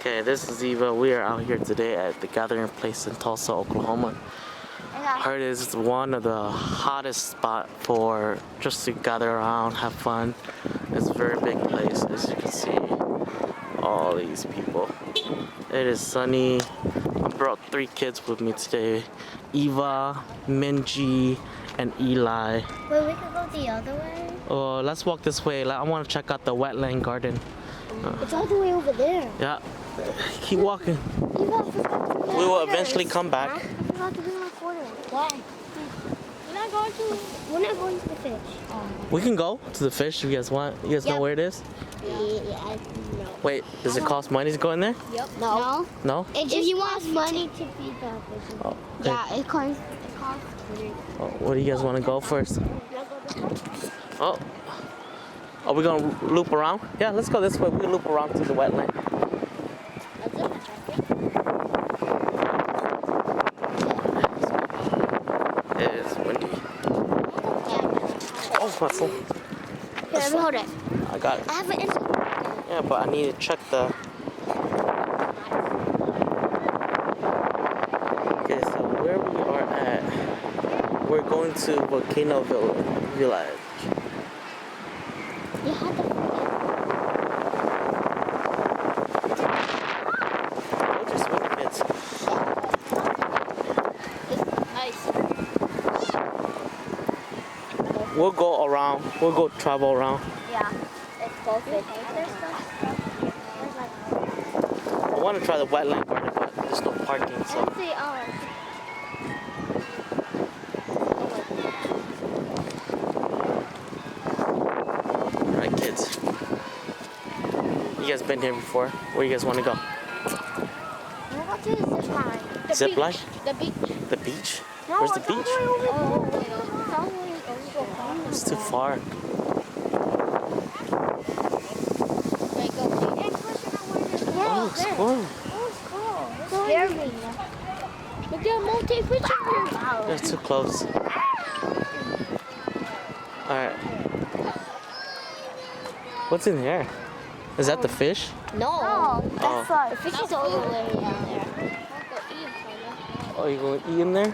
Okay, this is Eva. We are out here today at the Gathering Place in Tulsa, Oklahoma. Heard is one of the hottest spot for just to gather around, have fun. It's a very big place, as you can see. All these people. It is sunny. I brought 3 kids with me today. Eva, Minji, and Eli. Wait, we could go the other way? Let's walk this way. I want to check out the wetland garden. It's all the way over there. Yeah. Keep walking. We will eventually come back. I forgot to bring my quarter. Why? We're not going to the fish. We can go to the fish if you guys want. You guys know where it is? Yeah, no. Wait, does it cost money to go in there? Yep. No. No? If you want money to feed the fish. Oh, okay. Yeah, it costs money. Oh, what do you guys want to go first? Oh. Are we going to loop around? Yeah, let's go this way. We can loop around to the wetland. It is windy. Oh, muscle. Here, let me hold it. I got it. I have an instant. Yeah, but I need to check the... Okay, so where we are at, we're going to Volcano Village. You have to. Oh, just swim kids. It's nice. We'll go around. We'll go travel around. Yeah, it's both it. I want to try the wetland garden, but there's no parking, so. Alright, kids. You guys been here before? Where you guys want to go? We'll go to the zip line. Zip line? The beach. The beach? No, Where's the it's all beach? way over there. It's too far. Oh, squirrel. Scare me. Look at multi-picture. They're too close. Alright. What's in here? Is that the fish? No, that's Oh. the fish is all the way down there. Oh, you gonna eat in there?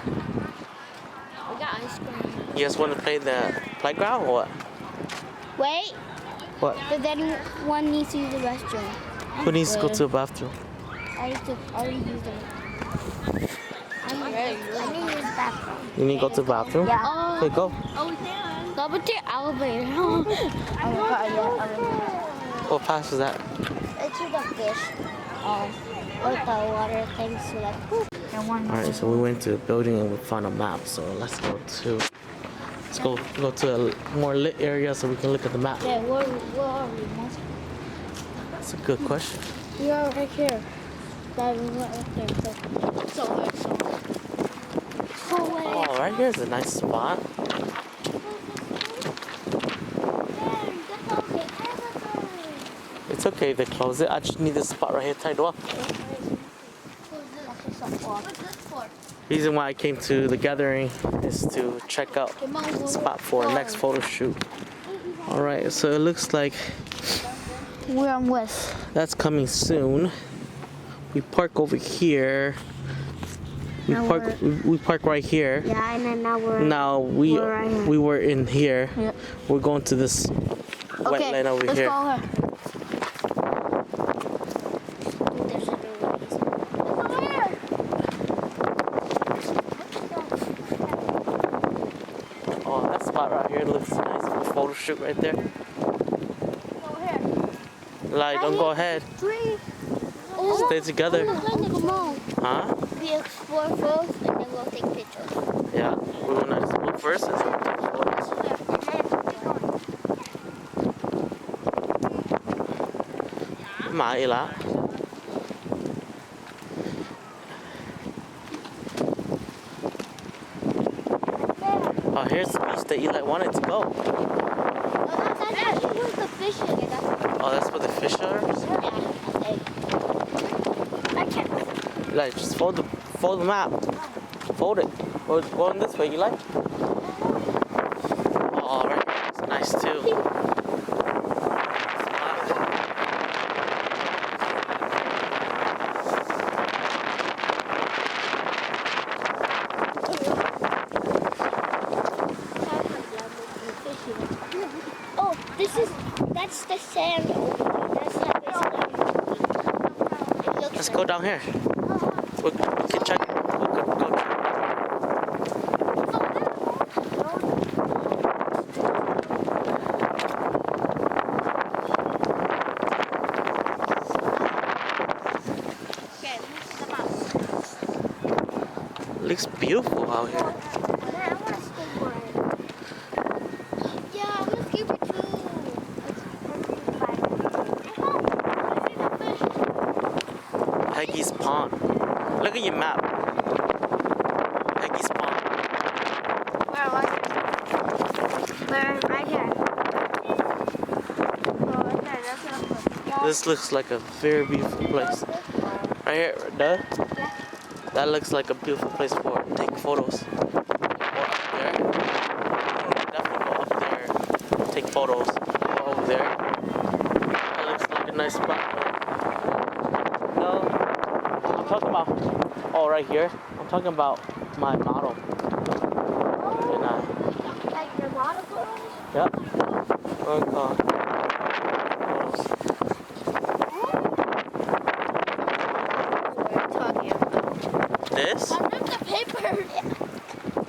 We got ice cream. You guys want to play the playground or what? Wait, What? but then one needs to use the restroom. Who needs to go to the bathroom? I already used it. I need to use the bathroom. You need to go to the bathroom? Yeah. Okay, go. Oh, we can. Go with the elevator. Oh my god, yeah. What pass was that? It's with the fish. With the water things so like Alright, so we went to a building and we found a map, so let's go to a more lit area so we can look at the map. Yeah, where are we? That's a good question. We are right here. That we went right there. So Oh, right here is a nice spot. It's okay if they close it. I just need this spot right here tied up. Reason why I came to the gathering is to check out the spot for our next photo shoot. Alright, so it looks like we're on West. that's coming soon. We park over here. We park right here. Yeah, and then Now we were in here. Yep. We're going to this wetland over let's here. Go Oh, that spot right here looks nice for a photo shoot right there. Like, don't go ahead. Stay together. Come on. Huh? We explore first and then we'll take pictures. Yeah, we're gonna explore first and then we'll take photos. Mà Ila. Oh, here's the beach that Eli wanted to go. That's where the fish is. Oh, that's where the fish are? I can't. Eli, just fold the map. Fold it. Go on this way, Eli. Oh, right here. It's nice too. sand over there. That's like it looks Let's like go down here. We can check. We could go check. Looks beautiful out here. I want to skateboard. Yeah, I want to skateboard too. Peggy's Pond. Look at your map. Peggy's Pond. Where was it? Where? Right here. Oh, right there. That's what I'm looking. This looks like a very beautiful place. Right here, duh. Yeah. That looks like a beautiful place for take photos. Go up there. Definitely go up there. Take photos. Go over there. That looks like a nice spot. No, I'm talking about. Oh, right here. I'm talking about my model. And Like your model photos? yep. Photos. This? I ripped the paper.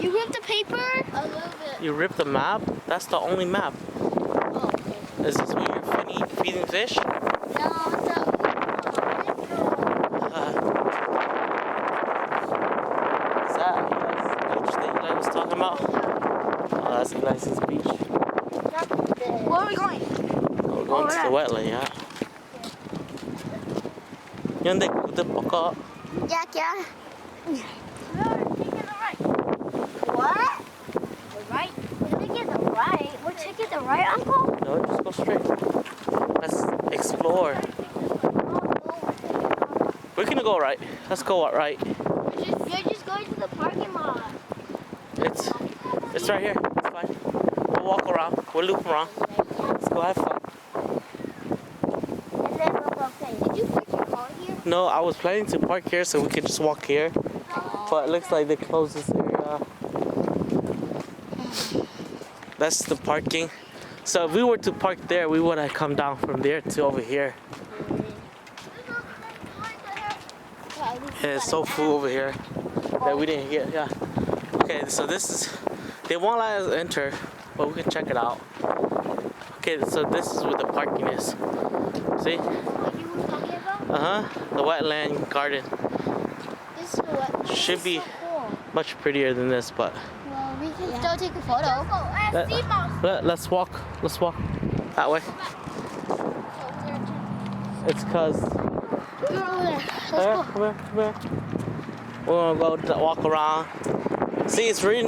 You ripped the paper? A little bit. You ripped the map? That's the only map. Oh, okay. Is this where you're feeding fish? No, Is that beach that Eli was talking about? Oh, that's Eli's beach. where are we going? We're going to the wetland, yeah. Yan dik the baka. Yeah, yeah. What? The right? We're taking the right. We're taking the right, Uncle? No, just go straight. Let's explore. We're gonna go right. Let's go right. You're just going to the parking lot. It's right here. It's fine. We'll walk around. We'll loop around. Let's go have fun. And then we'll go play. Did you park your car here? No, I was planning to park here so we could just walk here. But it looks like they closed this area. That's the parking. So if we were to park there, we would have come down from there to over here. It's so full over here that we didn't get. Yeah. Okay, so this is. They won't let us enter, but we can check it out. Okay, so this is where the parking is. See? What you were talking about? The wetland garden. This is what. Should be So cool. much prettier than this, but Well, we can still take a photo. let's walk. Let's walk that way. It's cause. You're over there. Come here. We're gonna go walk around. See, it's really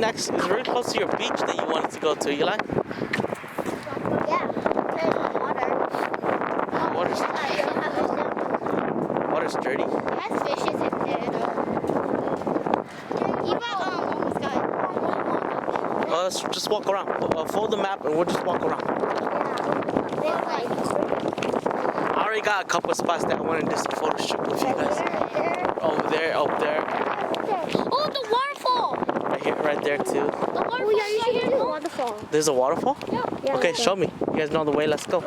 close to your beach that you wanted to go to. You like? Yeah. There's water. Water's dirty. That's fishes in there, though. Almost got it. Well, let's just walk around. Fold the map and we'll just walk around. I already got a couple of spots that I wanted to do some photo shoot with you guys. Over there, up there, Oh, the waterfall! right here, right there too. The waterfall. Oh, yeah, you should do the waterfall. There's a waterfall? Yeah. Okay, show me. You guys know the way. Let's go.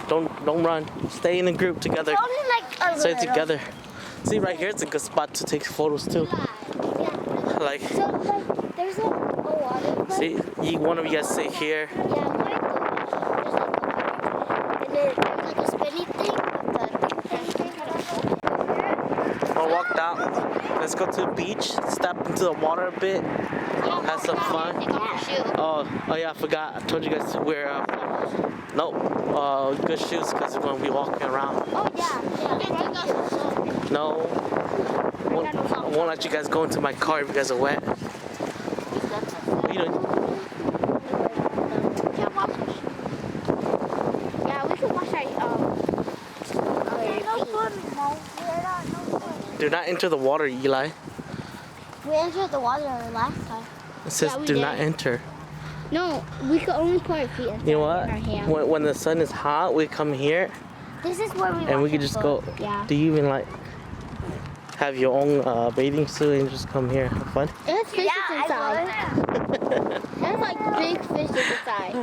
Don't run. Stay in a group together. Only like a Stay little. together. See, right here, it's a good spot to take photos too. Like, So, like, there's a water. see, one of you guys sit here. Yeah, like and then there's like a spinny thing. We'll walk down. Let's go to the beach. Step into the water a bit. Have some fun. Oh yeah, I forgot. I told you guys to wear good shoes because we're gonna be walking around. Oh yeah. No, I won't let you guys go into my car if you guys are wet. You know, Yeah, we can wash do not enter the water, Eli. We entered the water last time. It says Yeah, we do did. not enter. No, we could only put our feet inside You know what? in our hand. When the sun is hot, we come here This is where we and we wash can our just go. clothes. Yeah. Do you even like have your own bathing suit and just come here have fun? It has fishes inside. It has like big fishes inside.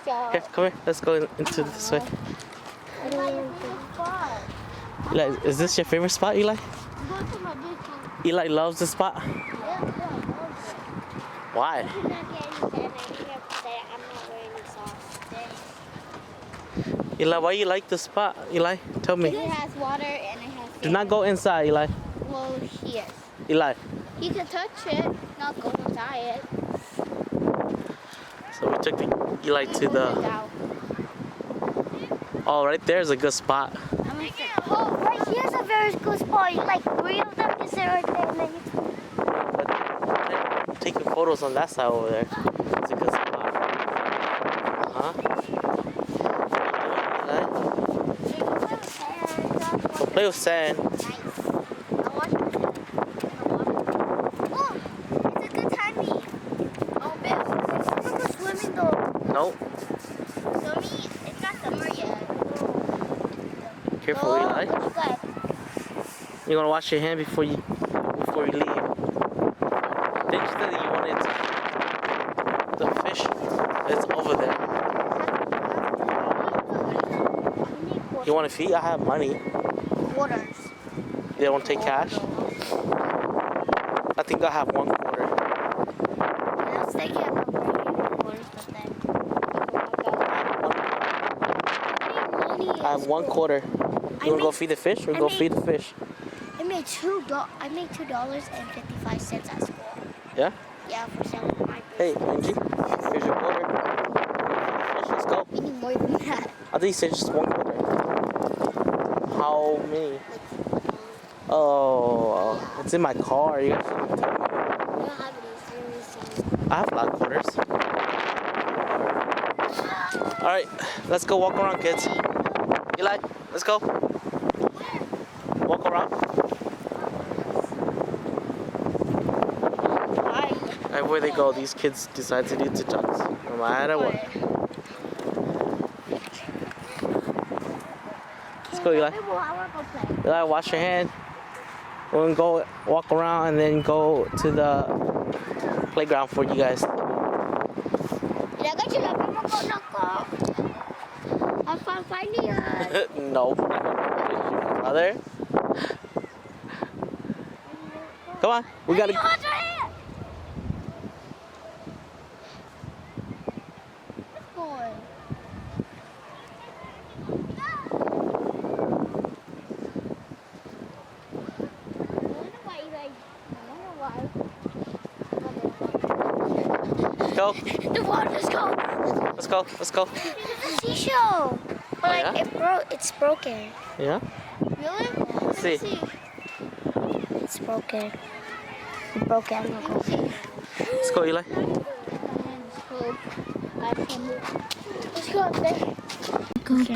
Here, come here. Let's go into this way. Eli, is this your favorite spot, Eli? Eli loves this spot. Why? Eli, why you like this spot? Eli, tell me. It has water and it has. Do not go inside, Eli. Well, yes. Eli. You can touch it, not go inside it. So we took Eli to the. Oh, right there is a good spot. Oh, right here's a very good spot. Like three of them is there right there, and then But taking photos on that side over there. It's a good spot. Huh? Go play with sand. Oh, it's a good timing. Oh, babe, let's go swimming though. Nope. Swimming, it's not summer yet. Careful, Eli. What you got? You're gonna wash your hand before you leave. Didn't you say that you wanted the fish that's over there? You want to feed? I have money. Quarters. They don't take cash. I think I have 1 quarter. Let's take it about quarters, but then. I have 1 quarter. You wanna go feed the fish? Or go feed the fish? I made $2.55 at school. Yeah? Yeah, for selling my Hey, Angie, here's your quarter. Let's go. We need more than that. I think you said just 1 quarter. How many? Oh, it's in my car. You guys shouldn't tell me. We don't have any seriously. I have a lot of quarters. Alright, let's go walk around, kids. Eli, let's go. Walk around. Everywhere they go, these kids decide to do TikToks, no matter what. Let's go, Eli. Eli, wash your hand. We're gonna go walk around and then go to the playground for you guys. No. Brother. Come on, we gotta. Go. The water's cold. Let's go. Let's go. It's a seashell. But like Yeah? it's broken. Yeah. Really? Let's see. It's broken. It's broken. Let's go, Eli. Let's go up there.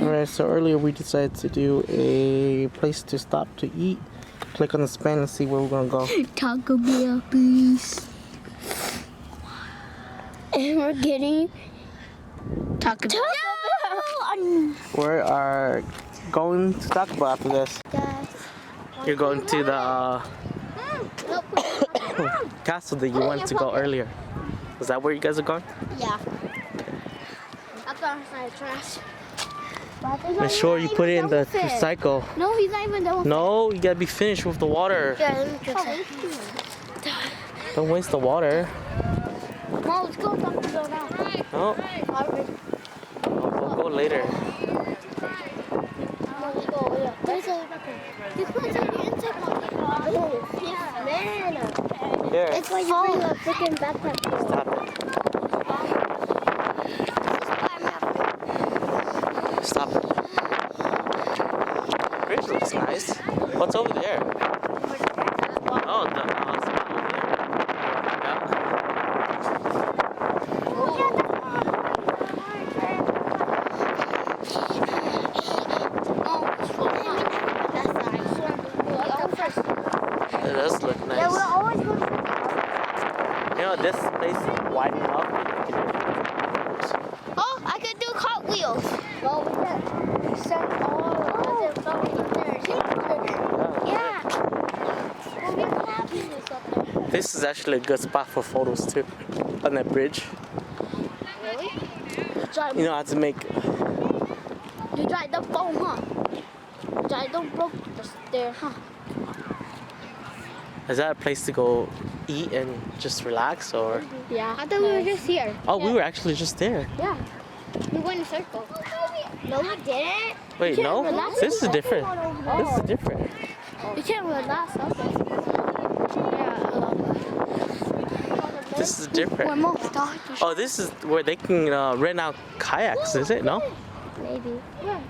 Alright, so earlier we decided to do a place to stop to eat. Click on the span and see where we're gonna go. Taco Bell, please. And we're getting Taco Bell. We are going to Taco Bell after this. You're going to the castle that you wanted to go earlier. Is that where you guys are going? Yeah. I thought it was trash. Make sure you put it in the recycle. No, he's not even done with No, you gotta be finished with the water. it. Yeah, let me try it. Don't waste the water. Mom, let's go Taco Bell now. No, we'll go later. Mom, let's go. Yeah. There's a this one's on the inside pocket. Oh, man. Here, It's why you bring a freaking backpack. stop it. Stop it. Bridge looks nice. What's over there? Oh, the spot over there. Yeah. It does look nice. Yeah, we're always going to. You know, this place is wide enough. Oh, I could do cartwheels. Well, we can set all of the stuff in there. Yeah. Well, we have this up there. This is actually a good spot for photos too, on that bridge. Really? You know how to make. You drive the phone, huh? Drive the broke there, huh? Is that a place to go eat and just relax, or? Yeah. I thought we were just here. Oh, we were actually just there. Yeah. We went in a circle. No, we didn't. Wait, no? relax. This is different. This is different. You can't relax. Okay. This is different. We're most doctors. Oh, this is where they can rent out kayaks, is it? No? Maybe. Yeah.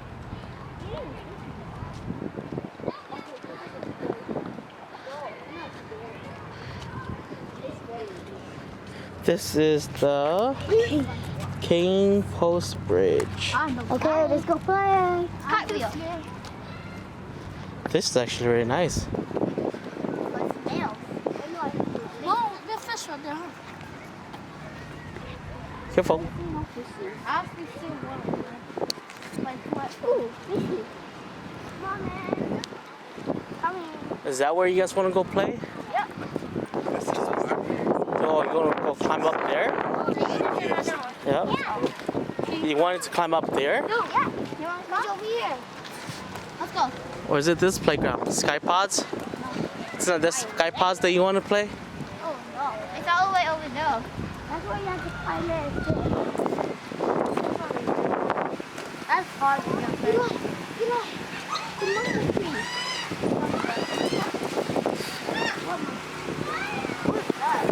This is the Cane Post Bridge. Okay, let's go play. Hot wheel. This is actually really nice. Whoa, there's fish right there. Careful. I've seen one. Like what? Ooh, fishy. Come on, man. Coming. Is that where you guys want to go play? Yep. Oh, you're going to go climb up there? Yeah. You wanted to climb up there? No, yeah. You want to go over here? Let's go. Or is it this playground? Sky Pods? It's not this Sky Pods that you want to play? Oh, no. It's all the way over there. That's where you have to climb it. That's hard to jump in. What's that?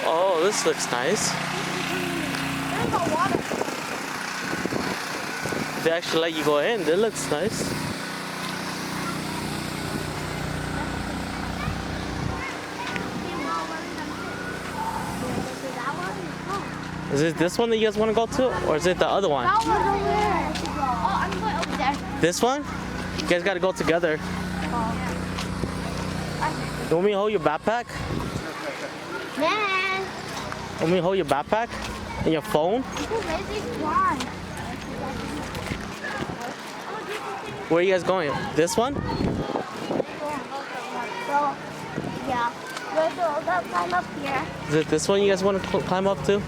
Oh, this looks nice. There's no water. They actually let you go in. That looks nice. Is it this one that you guys want to go to? Or is it the other one? That one's over there. Oh, I'm going over there. This one? You guys got to go together. You want me to hold your backpack? Man. Want me to hold your backpack? And your phone? Where are you guys going? This one? So, yeah. We'll climb up here. Is it this one you guys want to climb up to?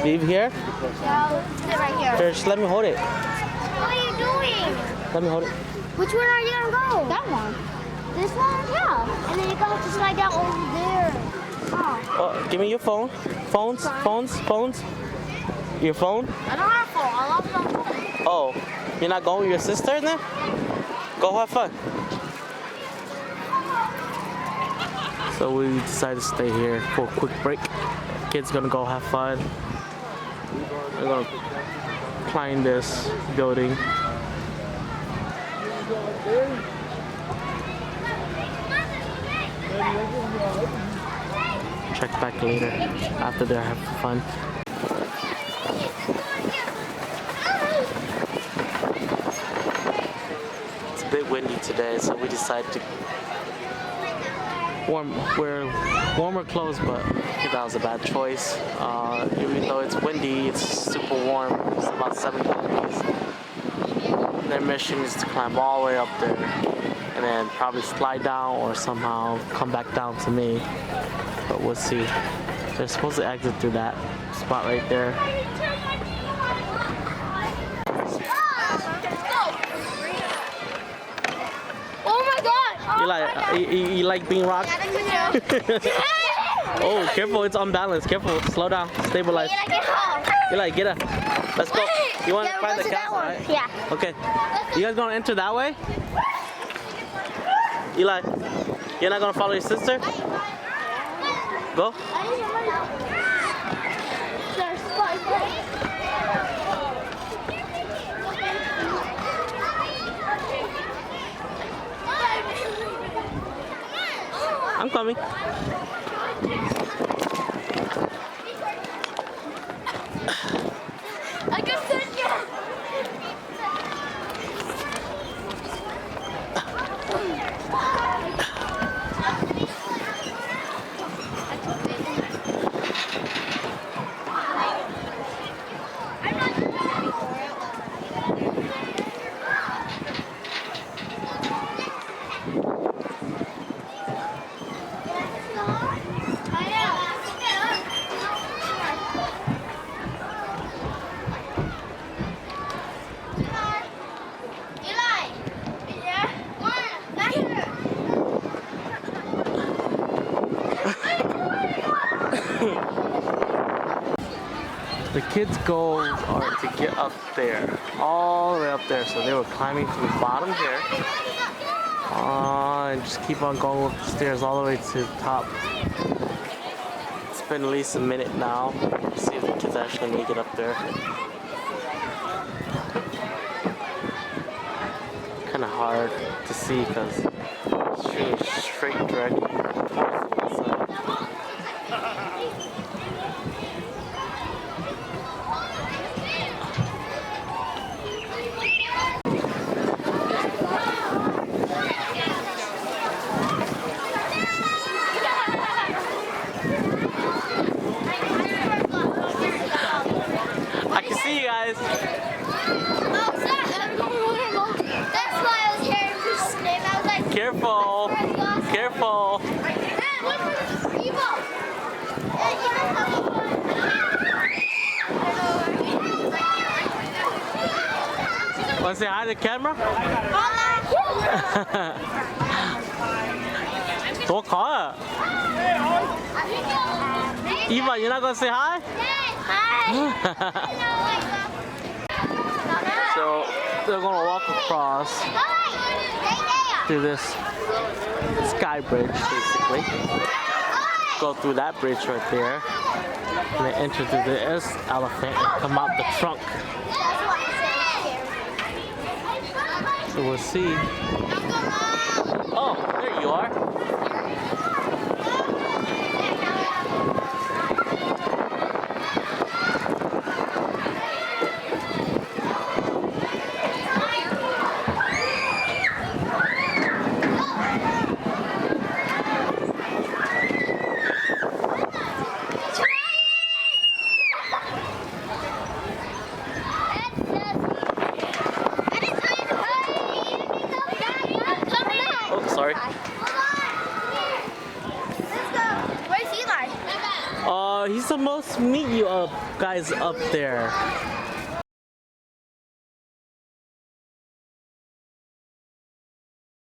Leave here? Yeah, we'll sit right here. Here, just let me hold it. What are you doing? Let me hold it. Which one are you going to go? That one. This one? Yeah. And then you got to slide down over there. Oh, give me your phone. Phones. Your phone? I don't have a phone. I love my phone. Oh, you're not going with your sister then? Go have fun. So we decided to stay here for a quick break. Kids gonna go have fun. We're gonna climb this building. Check back later after they're having fun. It's a bit windy today, so we decided to wear warmer clothes, but I think that was a bad choice. Even though it's windy, it's super warm. It's about 7 degrees. Their mission is to climb all the way up there and then probably slide down or somehow come back down to me. But we'll see. They're supposed to exit through that spot right there. Oh my god! You like being rocked? Oh, careful, it's unbalanced. Careful, slow down, stabilize. Get up. Let's go. You want to find the castle, right? Yeah. Okay. You guys gonna enter that way? Eli, you're not gonna follow your sister? Go. I'm coming. I can send you. The kids' goals are to get up there, all the way up there. So they were climbing from the bottom here, and just keep on going up the stairs all the way to the top. It's been at least a minute now. Let's see if the kids actually make it up there. Kind of hard to see because it's shooting straight directly towards the sun. I can see you guys. That's why I was hearing you scream. I was like, Careful. Careful. Want to say hi to the camera? 多可啊 Eva, you're not gonna say hi? So they're gonna walk across through this sky bridge, basically. Go through that bridge right there, and then enter through this elephant and come out the trunk. So we'll see. Oh, there you are. Oh, sorry. Where's Eli? He's supposed to meet you guys up there.